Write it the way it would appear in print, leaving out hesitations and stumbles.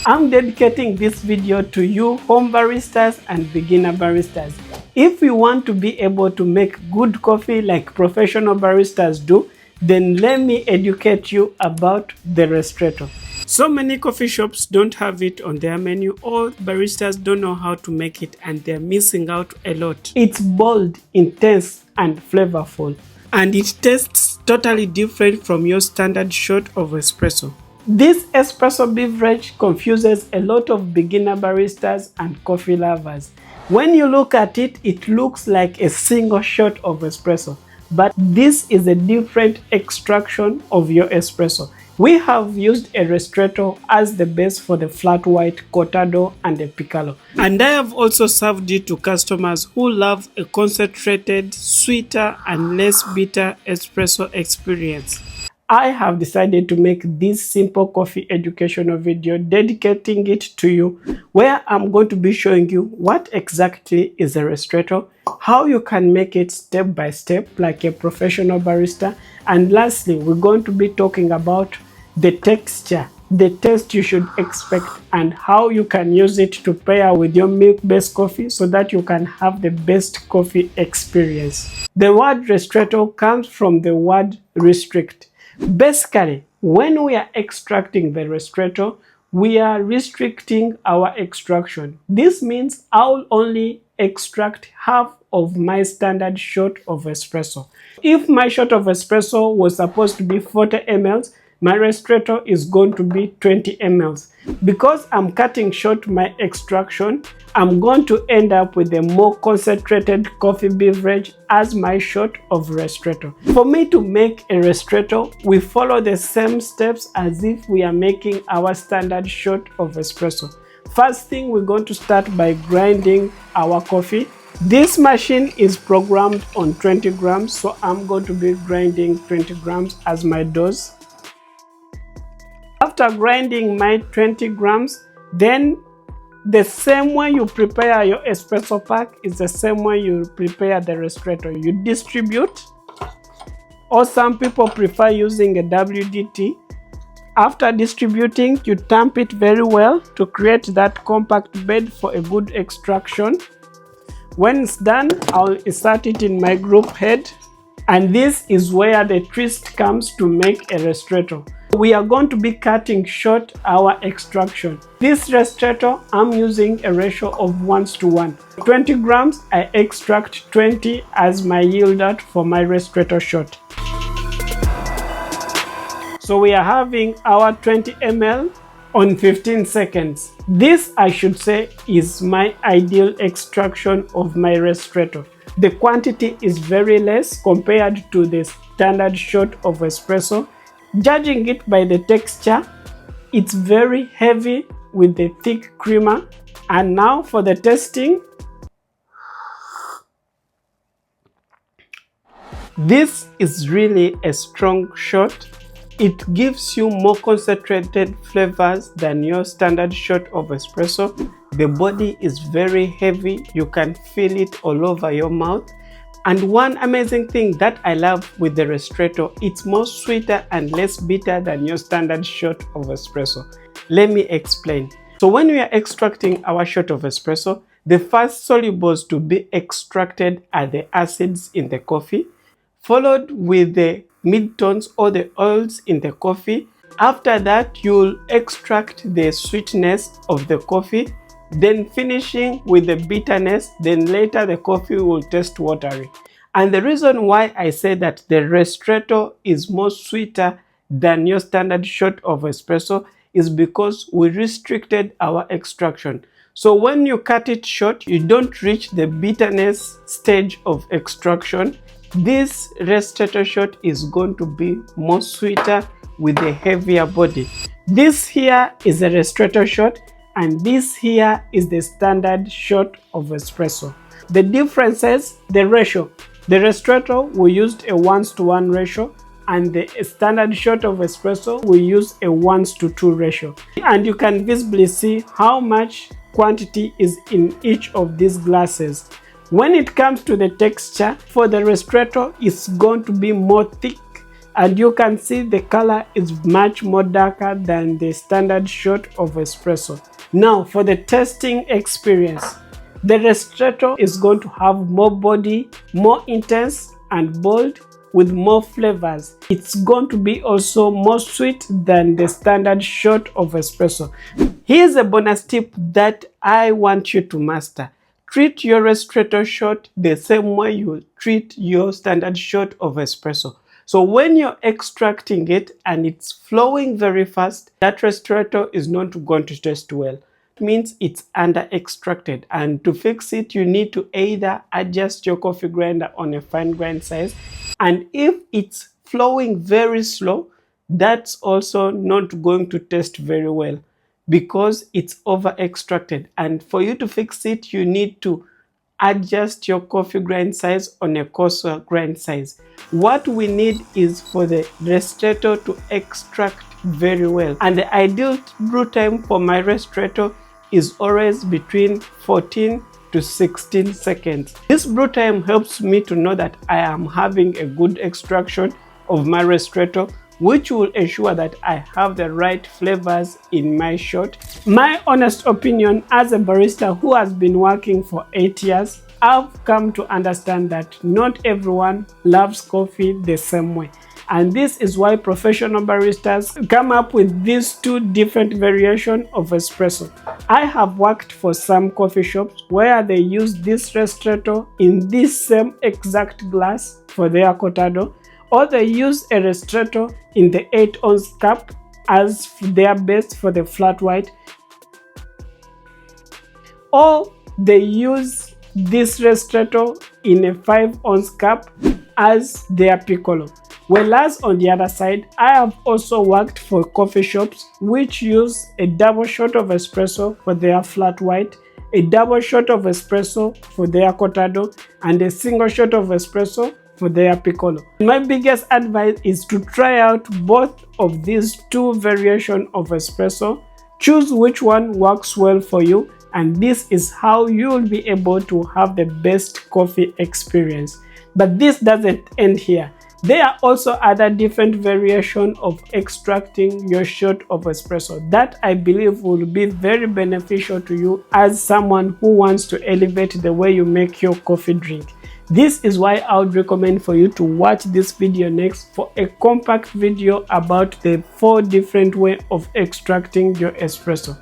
I'm dedicating this video to you home baristas and beginner baristas. If you want to be able to make good coffee like professional baristas do, then let me educate you about the Ristretto. So many coffee shops don't have it on their menu, or baristas don't know how to make it and they're missing out a lot. It's bold, intense and flavorful, and it tastes totally different from your standard shot of espresso. This espresso beverage confuses a lot of beginner baristas and coffee lovers. When you look at it, it looks like a single shot of espresso, but this is a different extraction of your espresso. We have used a Ristretto as the base for the flat white, cortado and the piccolo. And I have also served it to customers who love a concentrated, sweeter and less bitter espresso experience. I have decided to make this simple coffee educational video dedicating it to you, where I'm going to be showing you what exactly is a Ristretto, how you can make it step by step like a professional barista, and lastly we're going to be talking about the texture, the taste you should expect, and how you can use it to pair with your milk-based coffee so that you can have the best coffee experience. The word Ristretto comes from the word restrict. Basically, when we are extracting the Ristretto, we are restricting our extraction. This means I'll only extract half of my standard shot of espresso. If my shot of espresso was supposed to be 40 ml, my Ristretto is going to be 20 ml. Because I'm cutting short my extraction, I'm going to end up with a more concentrated coffee beverage as my shot of Ristretto. For me to make a Ristretto, we follow the same steps as if we are making our standard shot of espresso. First thing, we're going to start by grinding our coffee. This machine is programmed on 20 grams, so I'm going to be grinding 20 grams as my dose. After grinding my 20 grams, then the same way you prepare your espresso pack is the same way you prepare the Ristretto. You distribute, or some people prefer using a WDT. After distributing, you tamp it very well to create that compact bed for a good extraction. When it's done, I'll insert it in my group head, and this is where the twist comes to make a Ristretto. We are going to be cutting short our extraction. This Ristretto, I'm using a ratio of 1:1. 20 grams, I extract 20 as my yield out for my Ristretto shot. So we are having our 20 ml on 15 seconds. This, I should say, is my ideal extraction of my Ristretto. The quantity is very less compared to the standard shot of espresso. Judging it by the texture, it's very heavy with the thick creamer. And now for the tasting. This is really a strong shot. It gives you more concentrated flavors than your standard shot of espresso. The body is very heavy. You can feel it all over your mouth. And one amazing thing that I love with the Ristretto, it's more sweeter and less bitter than your standard shot of espresso. Let me explain. So when we are extracting our shot of espresso, the first solubles to be extracted are the acids in the coffee, followed with the midtones or the oils in the coffee. After that, you'll extract the sweetness of the coffee, then finishing with the bitterness, then later the coffee will taste watery. And the reason why I say that the Ristretto is more sweeter than your standard shot of espresso is because we restricted our extraction. So when you cut it short, you don't reach the bitterness stage of extraction. This Ristretto shot is going to be more sweeter with a heavier body. This here is a Ristretto shot, and this here is the standard shot of espresso. The difference is the ratio. The Ristretto, we used a 1:1 ratio, and the standard shot of espresso, we use a 1:2 ratio. And you can visibly see how much quantity is in each of these glasses. When it comes to the texture, for the Ristretto, it's going to be more thick and you can see the color is much more darker than the standard shot of espresso. Now for the tasting experience, the Ristretto is going to have more body, more intense and bold with more flavors. It's going to be also more sweet than the standard shot of espresso. Here's a bonus tip that I want you to master. Treat your Ristretto shot the same way you treat your standard shot of espresso. So when you're extracting it and it's flowing very fast, that Ristretto is not going to taste well. It means it's under extracted, and to fix it you need to either adjust your coffee grinder on a fine grind size, and if it's flowing very slow, that's also not going to taste very well because it's over extracted. And for you to fix it, you need to adjust your coffee grind size on a coarser grind size. What we need is for the Ristretto to extract very well, and the ideal brew time for my Ristretto is always between 14 to 16 seconds. This brew time helps me to know that I am having a good extraction of my Ristretto, which will ensure that I have the right flavors in my shot. My honest opinion as a barista who has been working for 8 years, I've come to understand that not everyone loves coffee the same way. And this is why professional baristas come up with these two different variations of espresso. I have worked for some coffee shops where they use this Ristretto in this same exact glass for their cortado, or they use a Ristretto in the 8-ounce cup as their base for the flat white, or they use this Ristretto in a 5-ounce cup as their piccolo. Whereas on the other side, I have also worked for coffee shops which use a double shot of espresso for their flat white, a double shot of espresso for their cortado, and a single shot of espresso for their piccolo. My biggest advice is to try out both of these two variations of espresso. Choose which one works well for you, and this is how you will be able to have the best coffee experience. But this doesn't end here. There are also other different variations of extracting your shot of espresso that I believe will be very beneficial to you as someone who wants to elevate the way you make your coffee drink. This is why I would recommend for you to watch this video next for a compact video about the 4 different ways of extracting your espresso.